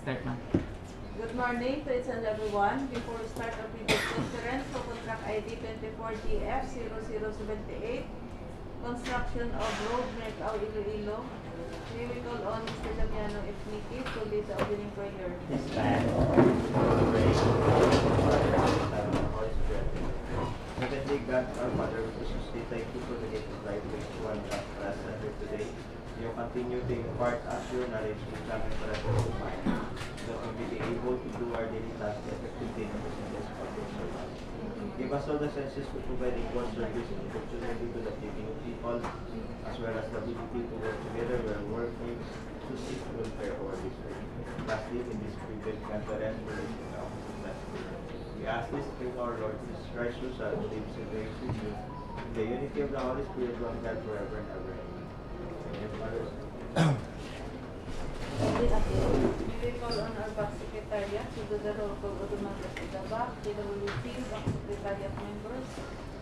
Start na. Good morning to each and everyone. Before we start our video conference for contract ID 24GF0078, construction of road Miagao, Iloilo, we will call on Mr. Damiano F. Nikki to lead the opening prayer. Yes, ma'am. Heavenly God, our Father, we sincerely thank you for the gift of life which one has present here today. You continue to impart us your knowledge which kami para sa mind, so we may be able to do our daily tasks effectively in this public service. Give us all the senses to provide equal service and opportunity to the living people, as well as the ability to work together where work makes to seek welfare for our district. Lastly, in this privilege conference, we lift up we ask this through our Lord Jesus Christ, who Son, who lives and reigns with you, in the unity of the Holy Spirit, one God, forever and ever. Amen. Fathers. We will call on our back secretariat to do the roll call of the members of the back, DPWH back secretariat members,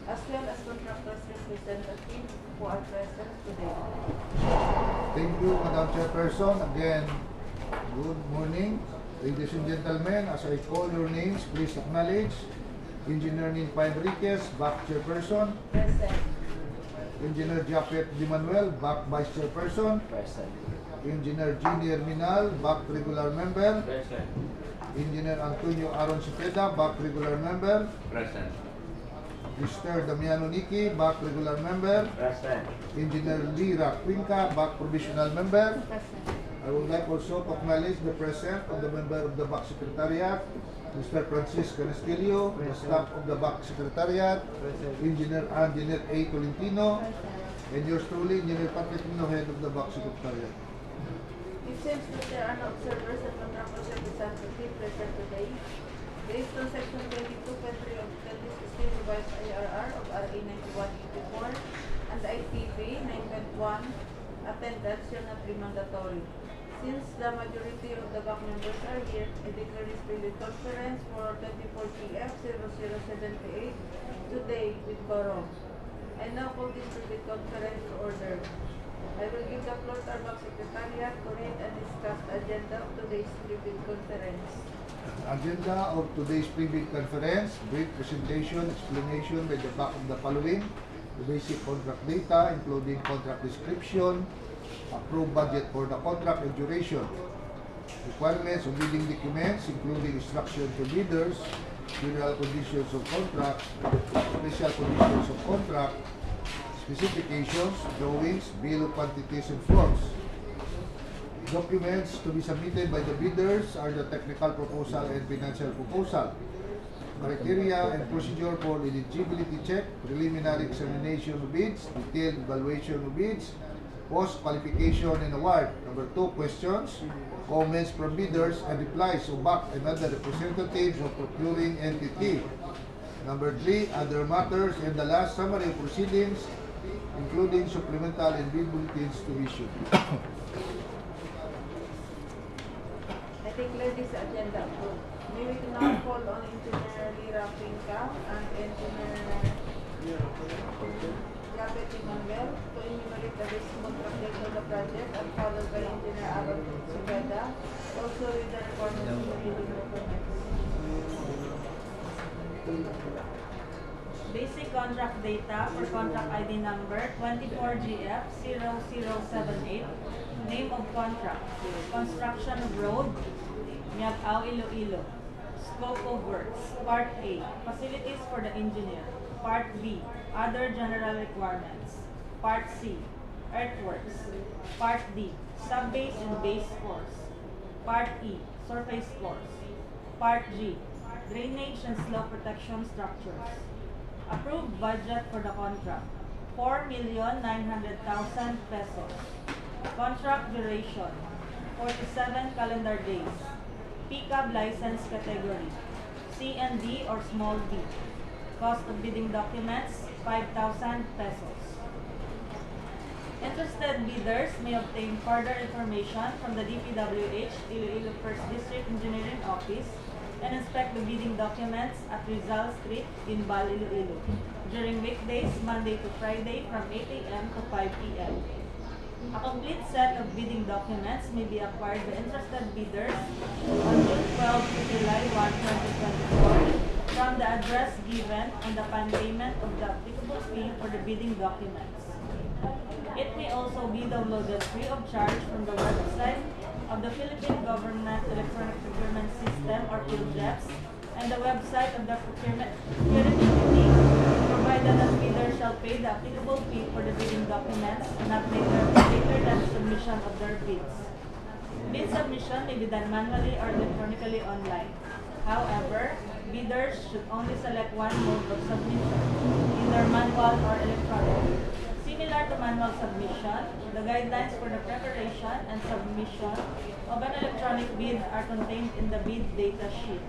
as well as contractors representatives who are present today. Thank you, Madam Chairperson. Again, good morning. Ladies and gentlemen, as I call your names, please acknowledge Engineer Ninfa Enriquez, back Chairperson. Present. Engineer Japet Di Manuel, back Vice Chairperson. Present. Engineer Gini Herminal, back regular member. Present. Engineer Antonio Aron Cepeda, back regular member. Present. Mr. Damiano Nikki, back regular member. Present. Engineer Lira Quinca, back provisional member. Present. I would like also to acknowledge the presence of the member of the back secretariat, Mr. Francisco Castillo, the staff of the back secretariat, Engineer A. Tolentino, and yours truly, Engineer Patricino, head of the back secretariat. It seems that there are no observers and contractors representatives present today. Based on Section 22.3 of the 2016 revised IRR of RA 9184 and ITV 9.1, attendance shall not be mandatory. Since the majority of the back members are here, I declare this private conference for 24PF0078 today with quorum. I now call this private conference to order. I will give the floor to our back secretariat to read and discuss the agenda of today's private conference. Agenda of today's private conference, brief presentation, explanation by the back of the following: the basic contract data, including contract description, approved budget for the contract and duration, requirements of bidding documents, including instruction to bidders, general conditions of contract, special conditions of contract, specifications, drawings, bill of quantities, and forms. Documents to be submitted by the bidders are the technical proposal and financial proposal, criteria and procedure for eligibility check, preliminary examination of bids, detailed evaluation of bids, post-qualification and award. Number 2, questions, comments from bidders and replies of back and other representatives of procuring entity. Number 3, other matters, and the last, summary of proceedings, including supplemental and bid bulletins to be issued. I declare this agenda approved. May we now call on Engineer Lira Quinca and Engineer Japet Di Manuel to enumerate the risk contract date of the project, and followed by Engineer Aron Cepeda, also with the requirements of the bidding documents. Basic contract data for contract ID number 24GF0078. Name of contract: construction of road, Miagao, Iloilo. Scope of works: Part A, facilities for the engineer. Part B, other general requirements. Part C, earthworks. Part D, sub-base and base course. Part E, surface course. Part G, drainage and slope protection structures. Approved budget for the contract: 4,900,000 pesos. Contract duration: 47 calendar days. Pickup license category: C and D or small d. Cost of bidding documents: 5,000 pesos. Interested bidders may obtain further information from the DPWH Iloilo 1st District Engineering Office and inspect the bidding documents at Rizal Street in Bal, Iloilo during weekdays Monday to Friday from 8 a.m. to 5 p.m. A complete set of bidding documents may be acquired by interested bidders address given, and upon payment of the applicable fee for the bidding documents. It may also be downloaded free of charge from the website of the Philippine Government Electronic Procurement System or PhilGEPS and the website of the Procurement Committee, provided that bidder shall pay the applicable fee for the bidding documents not later than submission of their bids. Bid submission may be done manually or electronically online. However, bidders should only select one mode of submission, either manual or electronic. Similar to manual submission, the guidelines for the preparation and submission of an electronic bid are contained in the bid data sheet.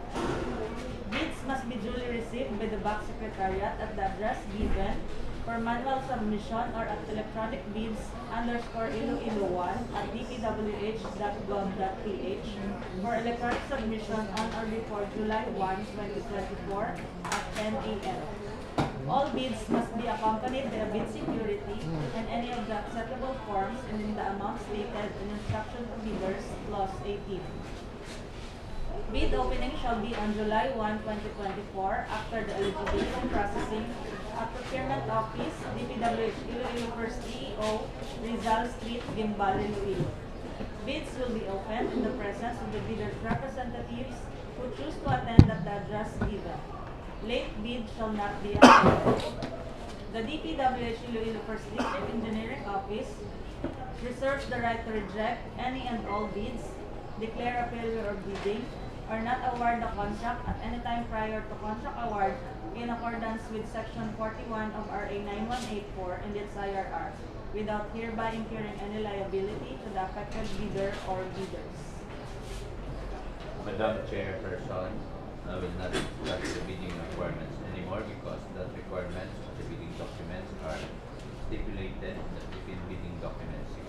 Bids must be duly received by the Box Secretariat at the address given for manual submission or at electronic bids _Iloilo1 at dpwh.gov.ph for electronic submission on or before July 1, 2024 at 10 a.m. All bids must be accompanied by a bid security and any of the acceptable forms and in the amount stated in Instruction to Bidders, Clause 18. Bid opening shall be on July 1, 2024 after the eligibility processing at Procurement Office, DPWH Iloilo First EO, Rizal Street, Gimbal, Iloilo. Bids will be opened in the presence of the bidder's representatives who choose to attend at the address given. Late bid shall not be accepted. The DPWH Iloilo First District Engineering Office reserves the right to reject any and all bids, declare a failure of bidding, or not award the contract at any time prior to contract award in accordance with Section 41 of RA 9184 and its IRR, without hereby incurring any liability to the affected bidder or bidders. Madam Chairperson, I will not discuss the bidding requirements anymore because the requirements of the bidding documents are stipulated in the Philippine Bidding Document 62.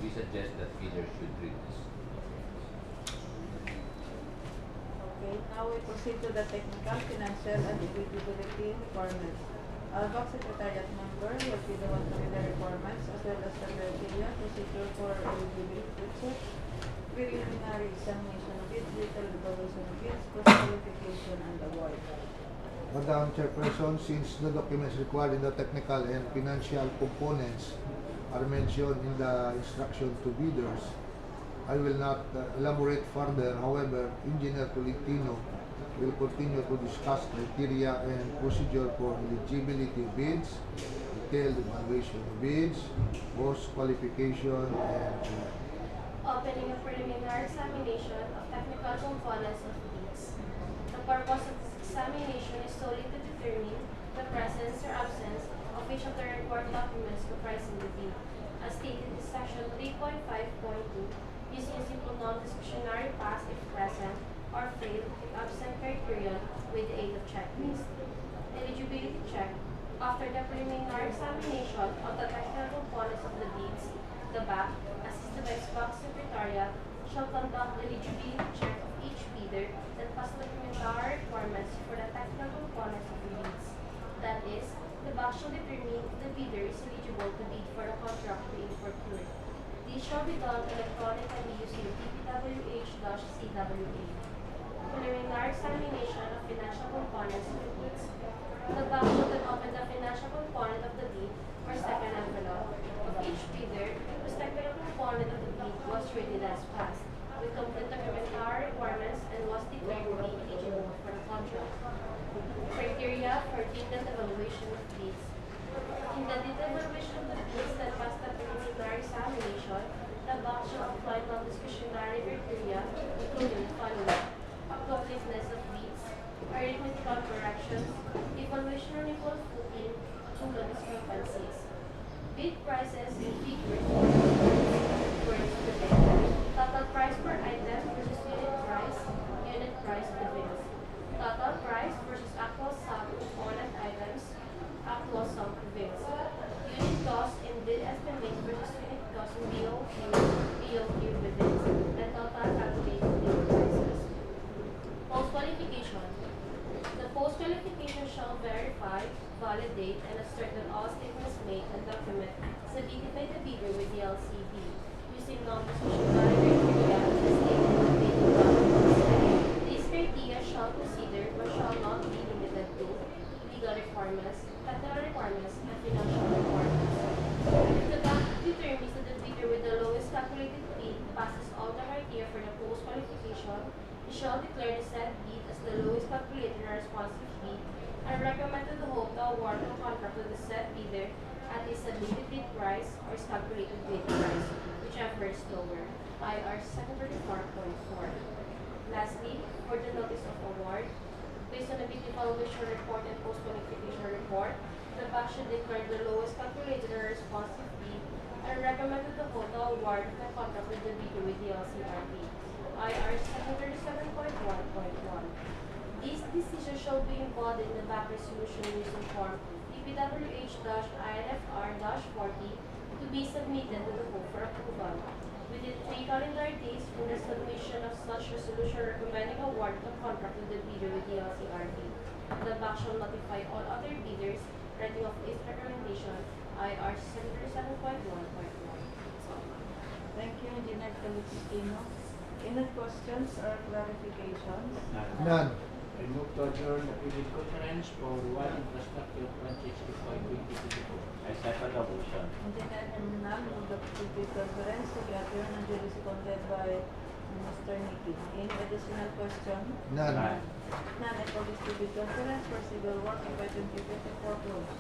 We suggest that bidders should read this. Okay, now we proceed to the technical, financial, and eligibility requirements. Our Box Secretariat member will be the one to read the requirements as well as the criteria, procedure for eligibility check, preliminary examination of bids, detailed evaluation of bids, post-qualification, and award. Madam Chairperson, since the documents required in the technical and financial components are mentioned in the instruction to bidders, I will not elaborate further. However, Engineer Tolentino will continue to discuss criteria and procedure for eligibility bids, detailed evaluation of bids, post-qualification, and opening a preliminary examination of technical components of bids. The purpose of this examination is solely to determine the presence or absence of each of the required documents comprising the bid, as stated in Section 3.5.2, using a simple non-discretionary pass if present or fail if absent criterion with the aid of checklist. Eligibility check. After the preliminary examination of the technical components of the bids, the BAC, assisted by its Box Secretariat, shall conduct eligibility check of each bidder that pass the documentary requirements for the technical components of the bids. That is, the BAC shall determine if the bidder is eligible to bid for the contract being procured. This shall be done electronically using the DPWH-CWA. Preliminary examination of financial components of the bids. The BAC shall then open the financial component of the bid or second envelope of each bidder whose technical component of the bid was rated as passed, with complete documentary requirements and was declared to be eligible for the contract. Criteria for detailed evaluation of bids. In the detailed evaluation of the bids that passed the preliminary examination, the BAC shall apply non-discretionary criteria, including the following: completeness of bids, arithmetical corrections, evaluation on equal footing, and discrepancies. Bid prices in figures words per bid. Total price per item versus unit price per bids. Total price versus actual sum component items, actual sum per bids. Unit cost in bid estimate versus unit cost in BOQ per bids. And total calculated bid prices. Post-qualification. The post-qualification shall verify, validate, and assert that all statements made and document submitted by the examination, he shall declare the said bid as the lowest calculated and responsive bid, and recommend to the whole to award the contract to the said bidder at his submitted bid price or his calculated bid price, whichever is lower. IR 734.4. Lastly, for the notice of award, based on the bid evaluation report and post-qualification report, the bank should declare the lowest calculated or responsive bid and recommend to the whole to award the contract with the bidder with the LCRP. IR 737.1.1. This decision shall be embodied in the bank resolution using form DPWH-INFR-40 to be submitted to the whole for approval. Within 3 calendar days from the submission of such resolution recommending award of the contract to the bidder with the LCRP, the bank shall notify all other bidders writing of its recommendation. IR 737.1.1. Thank you, Engineer Calistino. Any questions or clarifications? None. I move to adjourn the Philippine Conference for One Infrastructure Projects 2024. I second the motion. Engineer Herminal, move the Philippine Conference to be adjourned and duly seconded by Mr. Nicky. Any additional question? None. Aye. None. I call this Philippine Conference for Civil Work by 2024 closed.